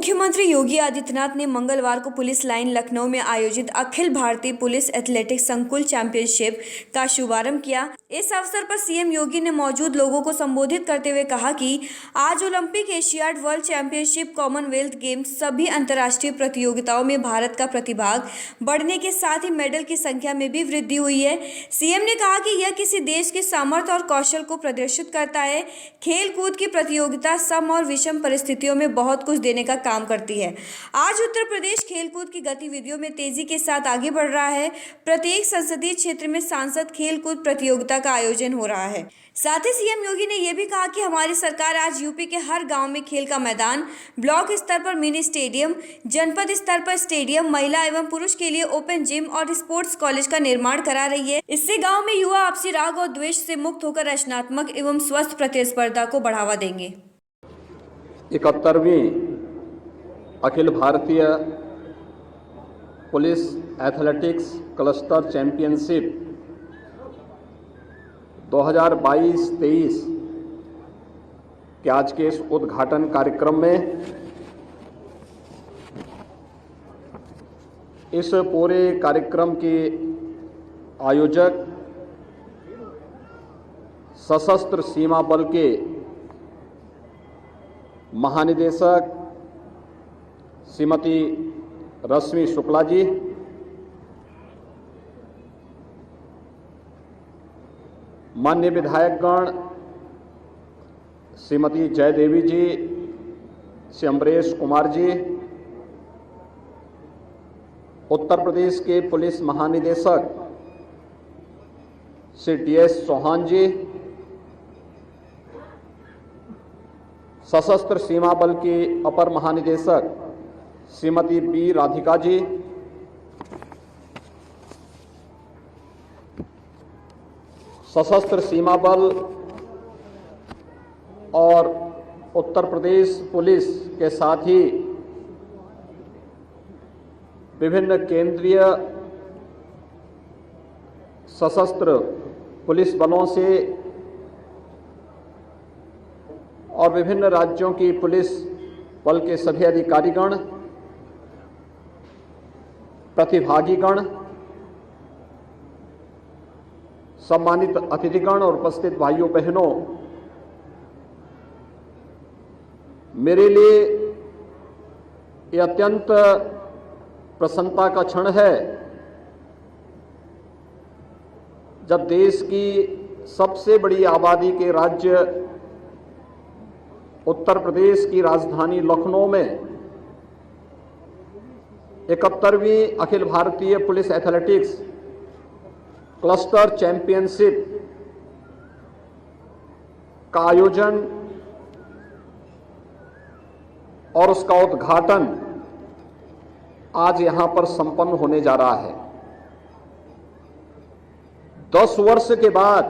मुख्यमंत्री योगी आदित्यनाथ ने मंगलवार को पुलिस लाइन लखनऊ में आयोजित अखिल भारतीय पुलिस एथलेटिक्स संकुल चैंपियनशिप का शुभारंभ किया। इस अवसर पर सीएम योगी ने मौजूद लोगों को संबोधित करते हुए कहा कि आज Olympic, Asiad, world championship, Commonwealth games सभी अंतर्राष्ट्रीय प्रतियोगिताओं में भारत का प्रतिभाग बढ़ने के साथ ही मेडल की संख्या में भी वृद्धि हुई है। सीएम ने कहा कि यह किसी देश के सामर्थ्य और कौशल को प्रदर्शित करता है। खेल कूद की प्रतियोगिता सम और विषम परिस्थितियों में बहुत कुछ देने का काम करती है। आज उत्तर प्रदेश खेलकूद की गतिविधियों में तेजी के साथ आगे बढ़ रहा है। प्रत्येक संसदीय क्षेत्र में सांसद खेलकूद प्रतियोगिता का आयोजन हो रहा है। साथ ही सीएम योगी ने यह भी कहा कि हमारी सरकार आज यूपी के हर गांव में खेल का मैदान, ब्लॉक स्तर पर मिनी स्टेडियम, जनपद स्तर पर स्टेडियम, महिला एवं पुरुष के लिए ओपन जिम और स्पोर्ट्स कॉलेज का निर्माण करा रही है। इससे गाँव में युवा आपसी राग और द्वेष से मुक्त होकर रचनात्मक एवं स्वस्थ प्रतिस्पर्धा को बढ़ावा देंगे। 71वीं Akhil Bharatiya police athletics cluster championship 2022-23 के आज के इस उद्घाटन कार्यक्रम में इस पूरे कार्यक्रम के आयोजक सशस्त्र सीमा बल के महानिदेशक श्रीमती रश्मि शुक्ला जी, माननीय विधायकगण श्रीमती जयदेवी जी, श्री अमरेश कुमार जी, उत्तर प्रदेश के पुलिस महानिदेशक श्री DS चौहान जी, सशस्त्र सीमा बल के अपर महानिदेशक श्रीमती बी राधिका जी, सशस्त्र सीमा बल और उत्तर प्रदेश पुलिस के साथ ही विभिन्न केंद्रीय सशस्त्र पुलिस बलों से और विभिन्न राज्यों की पुलिस बल के सभी अधिकारीगण, प्रतिभागीगण, सम्मानित अतिथिगण और उपस्थित भाइयों बहनों, मेरे लिए यह अत्यंत प्रसन्नता का क्षण है जब देश की सबसे बड़ी आबादी के राज्य उत्तर प्रदेश की राजधानी लखनऊ में 71वीं Akhil Bharatiya police athletics cluster championship का आयोजन और उसका उद्घाटन आज यहां पर संपन्न होने जा रहा है। 10 वर्ष के बाद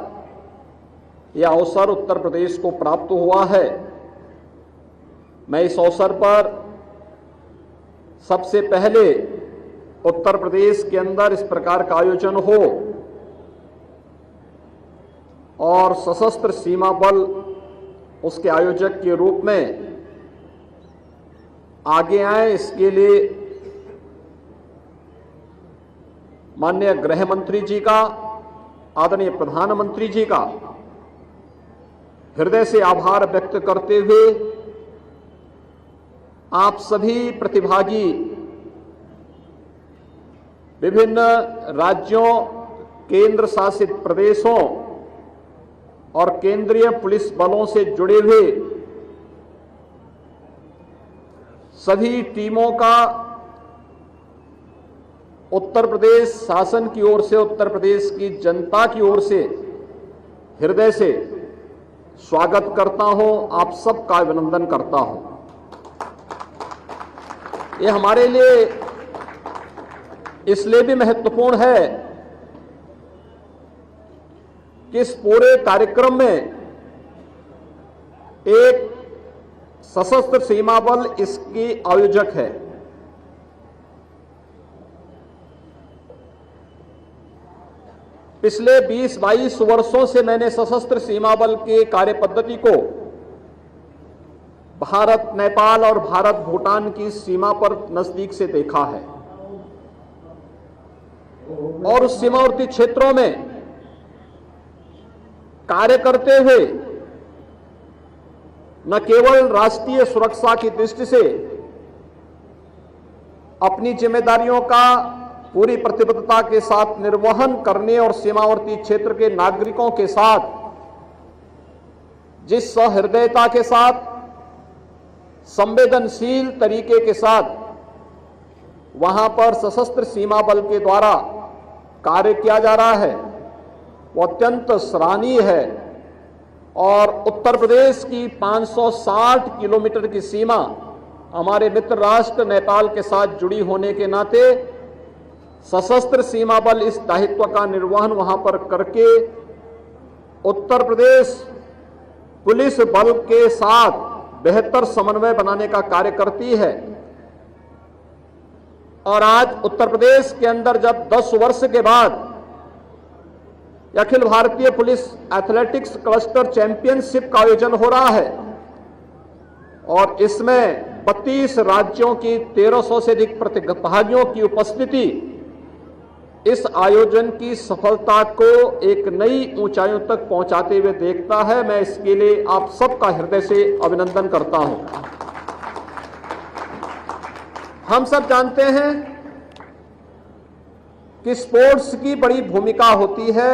यह अवसर उत्तर प्रदेश को प्राप्त हुआ है। मैं इस अवसर पर सबसे पहले उत्तर प्रदेश के अंदर इस प्रकार का आयोजन हो और सशस्त्र सीमा बल उसके आयोजक के रूप में आगे आए, इसके लिए माननीय गृह मंत्री जी का, आदरणीय प्रधानमंत्री जी का हृदय से आभार व्यक्त करते हुए आप सभी प्रतिभागी विभिन्न राज्यों, केंद्र शासित प्रदेशों और केंद्रीय पुलिस बलों से जुड़े हुए सभी टीमों का उत्तर प्रदेश शासन की ओर से, उत्तर प्रदेश की जनता की ओर से हृदय से स्वागत करता हूं, आप सबका अभिनंदन करता हूं। ये हमारे लिए इसलिए भी महत्वपूर्ण है कि इस पूरे कार्यक्रम में एक सशस्त्र सीमा बल इसकी आयोजक है। पिछले 20-22 वर्षों से मैंने सशस्त्र सीमा बल के कार्य पद्धति को भारत नेपाल और भारत भूटान की सीमा पर नजदीक से देखा है और उस सीमावर्ती क्षेत्रों में कार्य करते हुए न केवल राष्ट्रीय सुरक्षा की दृष्टि से अपनी जिम्मेदारियों का पूरी प्रतिबद्धता के साथ निर्वहन करने और सीमावर्ती क्षेत्र के नागरिकों के साथ जिस सहृदयता के साथ संवेदनशील तरीके के साथ वहां पर सशस्त्र सीमा बल के द्वारा कार्य किया जा रहा है वो अत्यंत सराहनीय है। और उत्तर प्रदेश की 560 किलोमीटर की सीमा हमारे मित्र राष्ट्र नेपाल के साथ जुड़ी होने के नाते सशस्त्र सीमा बल इस दायित्व का निर्वहन वहां पर करके उत्तर प्रदेश पुलिस बल के साथ बेहतर समन्वय बनाने का कार्य करती है। और आज उत्तर प्रदेश के अंदर जब 10 वर्ष के बाद Akhil Bharatiya police athletics cluster championship का आयोजन हो रहा है और इसमें 32 राज्यों की 1300 से अधिक प्रतिभागियों की उपस्थिति इस आयोजन की सफलता को एक नई ऊंचाइयों तक पहुंचाते हुए देखता है। मैं इसके लिए आप सबका हृदय से अभिनंदन करता हूं। हम सब जानते हैं कि स्पोर्ट्स की बड़ी भूमिका होती है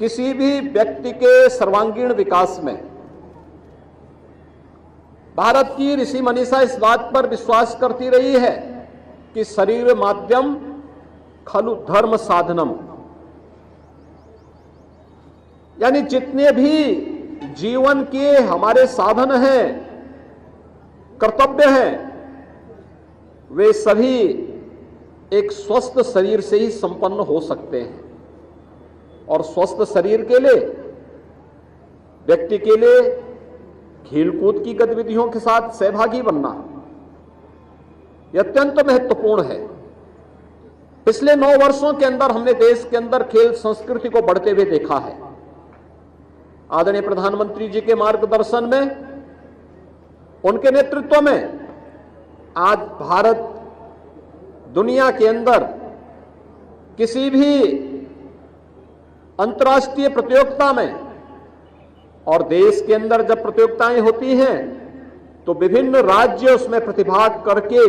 किसी भी व्यक्ति के सर्वांगीण विकास में। भारत की ऋषि मनीषा इस बात पर विश्वास करती रही है कि शरीर माध्यम खलु धर्म साधनम, यानी जितने भी जीवन के हमारे साधन हैं, कर्तव्य हैं, वे सभी एक स्वस्थ शरीर से ही संपन्न हो सकते हैं। और स्वस्थ शरीर के लिए व्यक्ति के लिए खेलकूद की गतिविधियों के साथ सहभागी बनना यह अत्यंत महत्वपूर्ण है। पिछले 9 वर्षों के अंदर हमने देश के अंदर खेल संस्कृति को बढ़ते हुए देखा है। आदरणीय प्रधानमंत्री जी के मार्गदर्शन में, उनके नेतृत्व में आज भारत दुनिया के अंदर किसी भी अंतर्राष्ट्रीय प्रतियोगिता में और देश के अंदर जब प्रतियोगिताएं होती हैं तो विभिन्न राज्य उसमें प्रतिभाग करके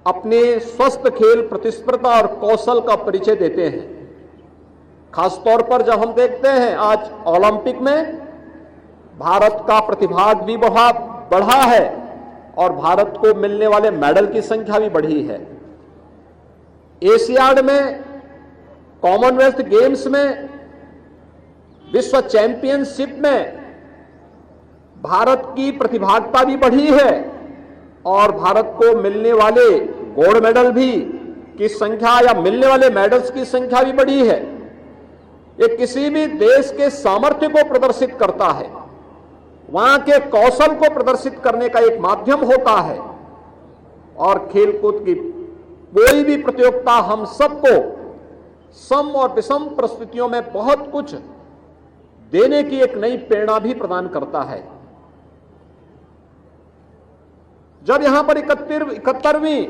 अपने स्वस्थ खेल प्रतिस्पर्धा और कौशल का परिचय देते हैं। खासतौर पर जब हम देखते हैं आज ओलंपिक में भारत का प्रतिभाग भी बढ़ा है और भारत को मिलने वाले मेडल की संख्या भी बढ़ी है। एशियाड में, कॉमनवेल्थ गेम्स में, विश्व चैंपियनशिप में भारत की प्रतिभागिता भी बढ़ी है और भारत को मिलने वाले गोल्ड मेडल भी की संख्या या मिलने वाले मेडल्स की संख्या भी बढ़ी है। ये किसी भी देश के सामर्थ्य को प्रदर्शित करता है, वहां के कौशल को प्रदर्शित करने का एक माध्यम होता है। और खेलकूद की कोई भी प्रतियोगिता हम सबको सम और विषम परिस्थितियों में बहुत कुछ देने की एक नई प्रेरणा भी प्रदान करता है। जब यहां पर 71वीं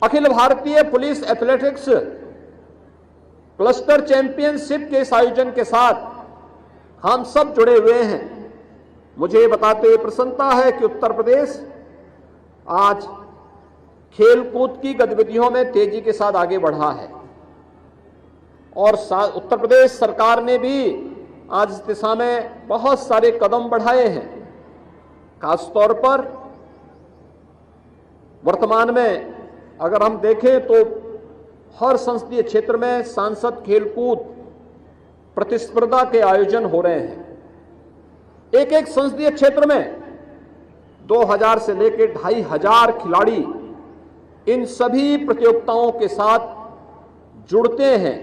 Akhil Bharatiya police athletics cluster championship के इस आयोजन के साथ हम सब जुड़े हुए हैं, मुझे बताते हुए प्रसन्नता है कि उत्तर प्रदेश आज खेलकूद की गतिविधियों में तेजी के साथ आगे बढ़ा है और उत्तर प्रदेश सरकार ने भी आज इस दिशा में बहुत सारे कदम बढ़ाए हैं। खासतौर पर वर्तमान में अगर हम देखें तो हर संसदीय क्षेत्र में सांसद खेलकूद प्रतिस्पर्धा के आयोजन हो रहे हैं। एक एक संसदीय क्षेत्र में 2000 से लेकर 2500 खिलाड़ी इन सभी प्रतियोगिताओं के साथ जुड़ते हैं,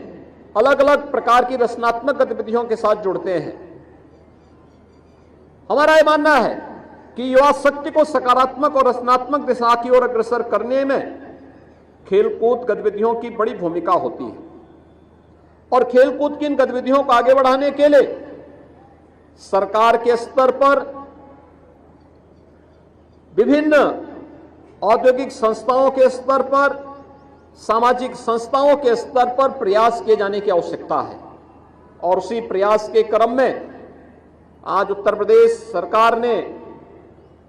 अलग अलग प्रकार की रचनात्मक गतिविधियों के साथ जुड़ते हैं। हमारा यह मानना है कि युवा शक्ति को सकारात्मक और रचनात्मक दिशा की ओर अग्रसर करने में खेलकूद गतिविधियों की बड़ी भूमिका होती है और खेलकूद की इन गतिविधियों को आगे बढ़ाने के लिए सरकार के स्तर पर, विभिन्न औद्योगिक संस्थाओं के स्तर पर, सामाजिक संस्थाओं के स्तर पर प्रयास किए जाने की आवश्यकता है। और उसी प्रयास के क्रम में आज उत्तर प्रदेश सरकार ने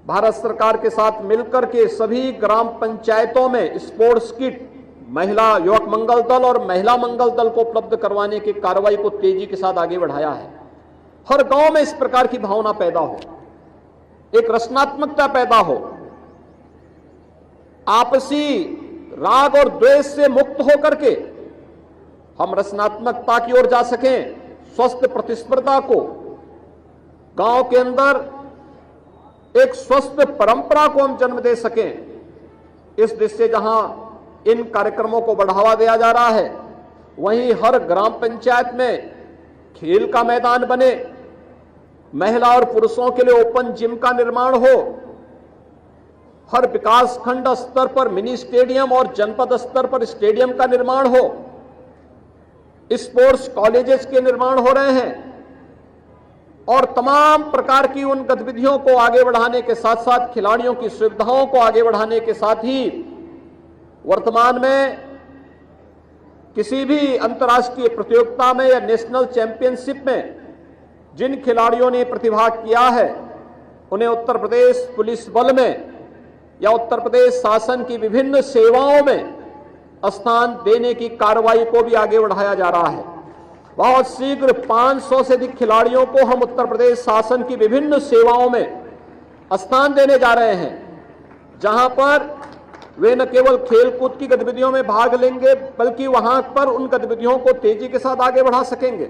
भारत सरकार के साथ मिलकर के सभी ग्राम पंचायतों में स्पोर्ट्स किट महिला युवक मंगल दल और महिला मंगल दल को उपलब्ध करवाने की कार्रवाई को तेजी के साथ आगे बढ़ाया है। हर गांव में इस प्रकार की भावना पैदा हो, एक रचनात्मकता पैदा हो, आपसी राग और द्वेष से मुक्त होकर के हम रचनात्मकता की ओर जा सकें, स्वस्थ प्रतिस्पर्धा को गांव के अंदर एक स्वस्थ परंपरा को हम जन्म दे सकें। इस दृष्टि से जहां इन कार्यक्रमों को बढ़ावा दिया जा रहा है, वहीं हर ग्राम पंचायत में खेल का मैदान बने, महिला और पुरुषों के लिए ओपन जिम का निर्माण हो, हर विकास खंड स्तर पर मिनी स्टेडियम और जनपद स्तर पर स्टेडियम का निर्माण हो, स्पोर्ट्स कॉलेजेस के निर्माण हो रहे हैं और तमाम प्रकार की उन गतिविधियों को आगे बढ़ाने के साथ साथ खिलाड़ियों की सुविधाओं को आगे बढ़ाने के साथ ही वर्तमान में किसी भी अंतर्राष्ट्रीय प्रतियोगिता में या नेशनल चैंपियनशिप में जिन खिलाड़ियों ने प्रतिभाग किया है, उन्हें उत्तर प्रदेश पुलिस बल में या उत्तर प्रदेश शासन की विभिन्न सेवाओं में स्थान देने की कार्रवाई को भी आगे बढ़ाया जा रहा है। बहुत शीघ्र 500 से अधिक खिलाड़ियों को हम उत्तर प्रदेश शासन की विभिन्न सेवाओं में स्थान देने जा रहे हैं, जहां पर वे न केवल खेलकूद की गतिविधियों में भाग लेंगे बल्कि वहां पर उन गतिविधियों को तेजी के साथ आगे बढ़ा सकेंगे।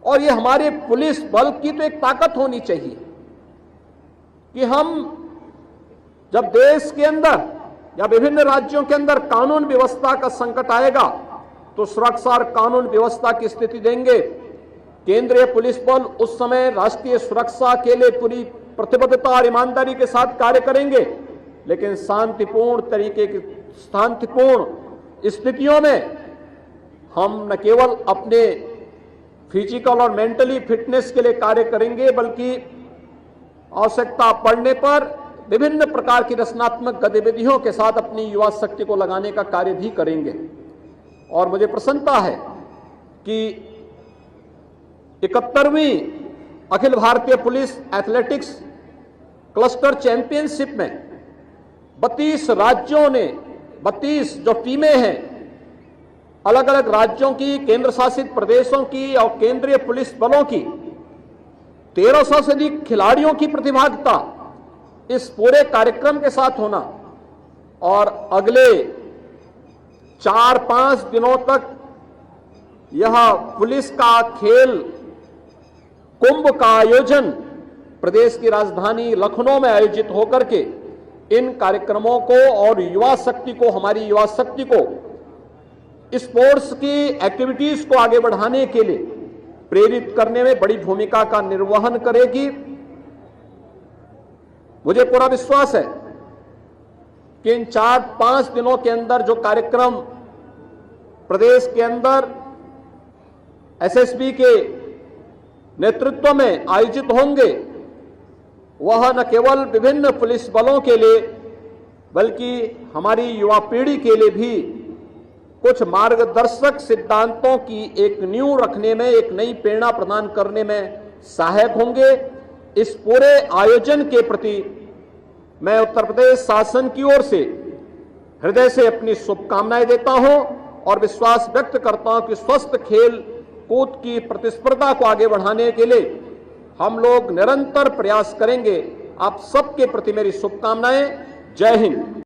और ये हमारे पुलिस बल की तो एक ताकत होनी चाहिए कि हम जब देश के अंदर या विभिन्न राज्यों के अंदर कानून व्यवस्था का संकट आएगा तो सुरक्षा और कानून व्यवस्था की स्थिति देंगे। केंद्रीय पुलिस बल उस समय राष्ट्रीय सुरक्षा के लिए पूरी प्रतिबद्धता और ईमानदारी के साथ कार्य करेंगे, लेकिन शांतिपूर्ण स्थितियों में हम न केवल अपने फिजिकल और मेंटली फिटनेस के लिए कार्य करेंगे बल्कि आवश्यकता पड़ने पर विभिन्न प्रकार की रचनात्मक गतिविधियों के साथ अपनी युवा शक्ति को लगाने का कार्य भी करेंगे। और मुझे प्रसन्नता है कि 71वीं Akhil Bharatiya police athletics cluster championship में 32 राज्यों ने 32 जो टीमें हैं, अलग अलग राज्यों की, केंद्र शासित प्रदेशों की और केंद्रीय पुलिस बलों की 1300 से अधिक खिलाड़ियों की प्रतिभागिता इस पूरे कार्यक्रम के साथ होना और अगले 4-5 दिनों तक यह पुलिस का खेल कुंभ का आयोजन प्रदेश की राजधानी लखनऊ में आयोजित होकर के इन कार्यक्रमों को और युवा शक्ति को, हमारी युवा शक्ति को स्पोर्ट्स की एक्टिविटीज को आगे बढ़ाने के लिए प्रेरित करने में बड़ी भूमिका का निर्वहन करेगी। मुझे पूरा विश्वास है कि इन 4-5 दिनों के अंदर जो कार्यक्रम प्रदेश के अंदर एसएसबी के नेतृत्व में आयोजित होंगे, वह न केवल विभिन्न पुलिस बलों के लिए बल्कि हमारी युवा पीढ़ी के लिए भी कुछ मार्गदर्शक सिद्धांतों की एक नींव रखने में, एक नई प्रेरणा प्रदान करने में सहायक होंगे। इस पूरे आयोजन के प्रति मैं उत्तर प्रदेश शासन की ओर से हृदय से अपनी शुभकामनाएं देता हूं और विश्वास व्यक्त करता हूं कि स्वस्थ खेल कूद की प्रतिस्पर्धा को आगे बढ़ाने के लिए हम लोग निरंतर प्रयास करेंगे। आप सबके प्रति मेरी शुभकामनाएं। जय हिंद।